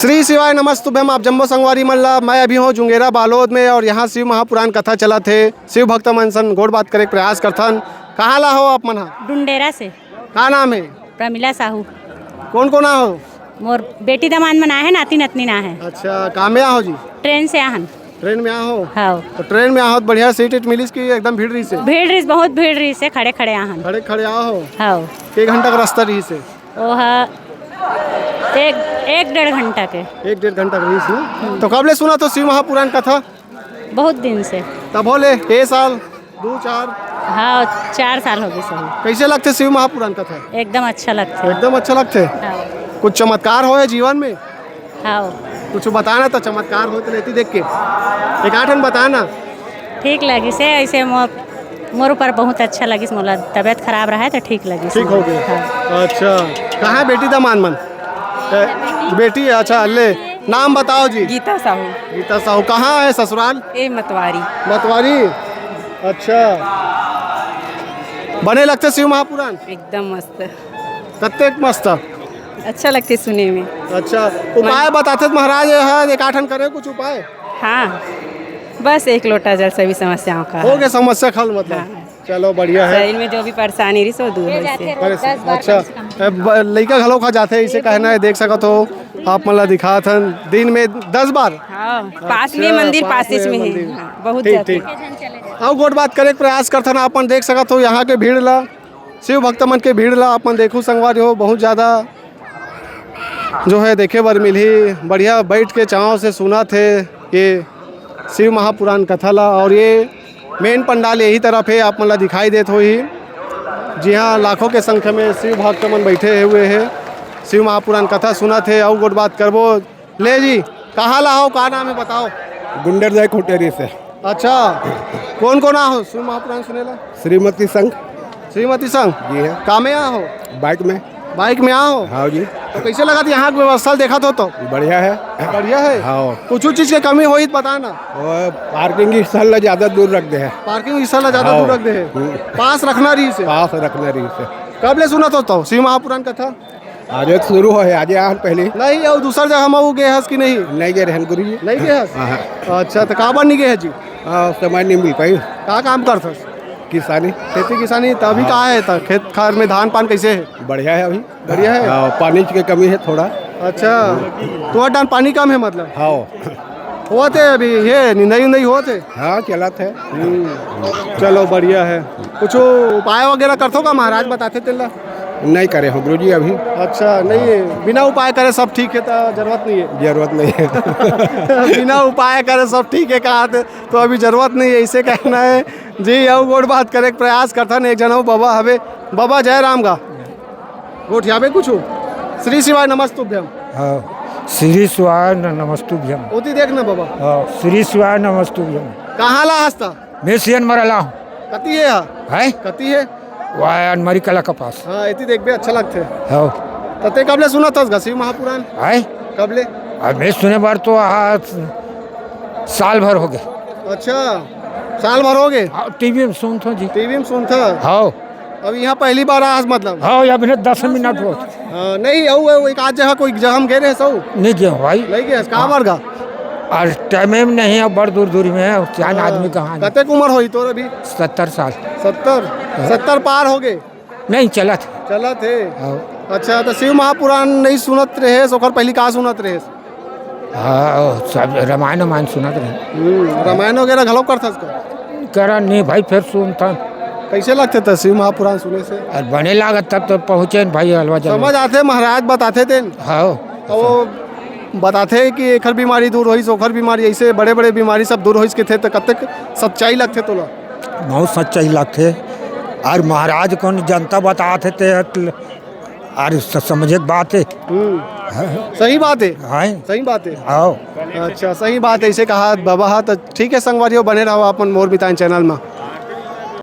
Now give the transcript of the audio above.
श्री शिवाय नमस्तुभ्यम। आप जम्बो संगवारी मल्ला। मैं अभी हूँ जुंगेरा बालोद में और यहाँ शिव महापुराण कथा चला थे। शिव भक्त मनसन गोड़ बात करे प्रयास करथन। कहाँ ला हो आप मन? डुंडेरा से। का नाम है? प्रमिला साहू। कौन कौन हो? मोर बेटी दमान मना है, नाती नतनी ना है। अच्छा, कहाँ में आओ जी? ट्रेन से आहन। ट्रेन में आओ? हाँ। तो ट्रेन में आओ तो बढ़िया सीट मिलीस की एकदम भीड़ रही से? भीड़ रही, बहुत भीड़ रही से, खड़े खड़े आहन। खड़े खड़े आओ? हाँ। एक घंटा का रास्ता रही से? ओह एक डेढ़ घंटा के। एक डेढ़ घंटा रही से। तो कब ले सुना तो शिव महापुराण कथा? बहुत दिन से। तब बोले एक साल 2-4? हाँ, 4 साल हो गए सही। कैसे लगते शिव महापुराण कथा? एकदम अच्छा लगता है। एकदम अच्छा लगते। हाँ। कुछ चमत्कार हो जीवन में? हाँ। कुछ बताना तो चमत्कार हो तो लेती देख के एक आठन बताना। ठीक लगी से, ऐसे मोर ऊपर बहुत अच्छा लगी। मोला तबीयत खराब रहा है तो ठीक लगी। ठीक हो गई। हाँ। अच्छा, कहाँ बेटी दमान मन? बेटी है। अच्छा, ले नाम बताओ जी। गीता साहू। गीता साहू। कहाँ है ससुराल? ए मतवारी। मतवारी। अच्छा, बने लगते शिव महापुराण? एकदम मस्त। कत्ते मस्त। अच्छा लगते सुने में। अच्छा, उपाय बताते महाराज है एक आठन करे कुछ उपाय? हाँ, बस एक लोटा जल सभी समस्याओं का हो गया समस्या खल मतलब। हाँ। चलो बढ़िया है। शरीर में जो भी परेशानी रही सो दूर हो से। अच्छा, लड़का घलो खा जाते इसे कहना है। देख सकत हो आप मतलब दिखा थन दिन में 10 बार। हाँ, पास में मंदिर, पास में है। हाँ, बहुत ठीक जाते ठीक। अब गोट बात करे के प्रयास करथन। अपन देख सकत हो यहाँ के भीड़ ला, शिव भक्त मन के भीड़ ला अपन देखू संगवारी हो बहुत ज़्यादा जो है देखे बर मिली। बढ़िया बैठ के चाँव से सुना थे ये शिव महापुराण कथा ला। और ये मेन पंडाल यही तरफ है, आप मतलब दिखाई देते हो ही। जी हाँ, लाखों के संख्या में शिव भक्त मन बैठे हुए हैं, शिव महापुराण कथा सुना थे। और गोट बात करबो। ले जी, कहाँ ला हो? का नाम है बताओ? गुंडर जाए खोटेरी से। अच्छा, कौन कौन हो शिव महापुराण सुने ला? श्रीमती संघ। श्रीमती संघ जी है। का में आओ? बाइक में। बाइक में आओ? हाँ जी। तो कैसे लगा यहाँ की व्यवस्था देखा तो? बढ़िया है। बढ़िया है। हाँ। कुछ चीज़ की कमी हुई तो बताना। और पार्किंग स्थल ज़्यादा दूर रख दे है। पार्किंग स्थल ज़्यादा हाँ। दूर रख दे है। पास रखना रही से? पास रखना रही से। कब ले सुना तो शिव महापुराण कथा? आज शुरू है, आज आन पहले नहीं और दूसर जगह हम गए हस कि नहीं? नहीं गए रहन गुरु जी। नहीं गए हस? हाँ। अच्छा, तो काबर नहीं गए है जी? समय नहीं मिल पाई। का काम करथस? किसानी। खेती किसानी। तो अभी कहाँ है? खेत खार में धान पान कैसे है? बढ़िया है अभी। बढ़िया है। हाँ, पानी की कमी है थोड़ा। अच्छा, तुम्हारा डान पानी कम है मतलब? हाँ। हुआ थे अभी ये निंदाई उंदाई हुआ थे? हाँ, चला थे। चलो बढ़िया है। कुछ उपाय वगैरह करथो का महाराज बताते तेला? नहीं करे हो गुरु जी अभी। अच्छा, नहीं है बिना उपाय करे सब ठीक है तो जरूरत नहीं है? जरूरत नहीं है। बिना उपाय करे सब ठीक है कहा तो अभी जरूरत नहीं है इसे कहना है जी। अब गोट बात करे प्रयास करथन। एक जन बाबा हवे, बाबा जय राम गा गोठ याबे कुछ? श्री शिवाय नमस्तुभ्यम। हाँ, श्री शिवाय नमस्तुभ्यम। ओती देखना बाबा। हाँ, श्री शिवाय नमस्तुभ्यम। कहाँ ला हस्ता? मैं सियन मरला हूँ। कती है है कती है? वह अनमरी कला के पास। हाँ, इतनी देख भी अच्छा लगते। हाँ। तते कब ले सुना था शिव महापुराण? है कब ले? अब मैं सुने बार तो साल भर हो गए। अच्छा, साल भर हो गए? टीवी में सुनता जी। टीवी में सुनता? हाँ। अब यहाँ पहली बार आज मतलब? हाँ, या बिना 10 मिनट हो। हाँ, नहीं आओ एक आज जगह कोई जगह हम गए रहे सौ नहीं गया भाई। नहीं गए कहाँ बार गा? और टाइम में नहीं है, बड़ दूर दूरी में है। चार आदमी कहाँ? कते उम्र हुई तो अभी? 70 साल। 70 पार हो गए? नहीं चला था। चला थे। हाँ। अच्छा, तो शिव महापुराण नहीं सुनत रहे ओकर पहली कहाँ सुनत रहे? हाँ, सब रामायण सुनत रहे। रामायण वगैरह घलो करता करा नहीं भाई, फिर सुनता। कैसे लगते थे शिव महापुराण सुने से? और बने लागत तब तो पहुँचे भाई हलवा समझ आते महाराज बताते थे। हाँ। वो बताते कि एकर बीमारी दूर होई ओखर बीमारी ऐसे बड़े बड़े बीमारी सब दूर होइस के थे। तो कब तक सच्चाई लगते तोला? बहुत सच्चाई लगते। और महाराज को जनता बताते थे और समझे बात है। सही बात है। हाँ। सही बात है। हाँ। अच्छा, सही बात है। इसे कहा बाबा। हाँ, तो ठीक है संगवारियों, बने रहो अपन मोर बितान चैनल में।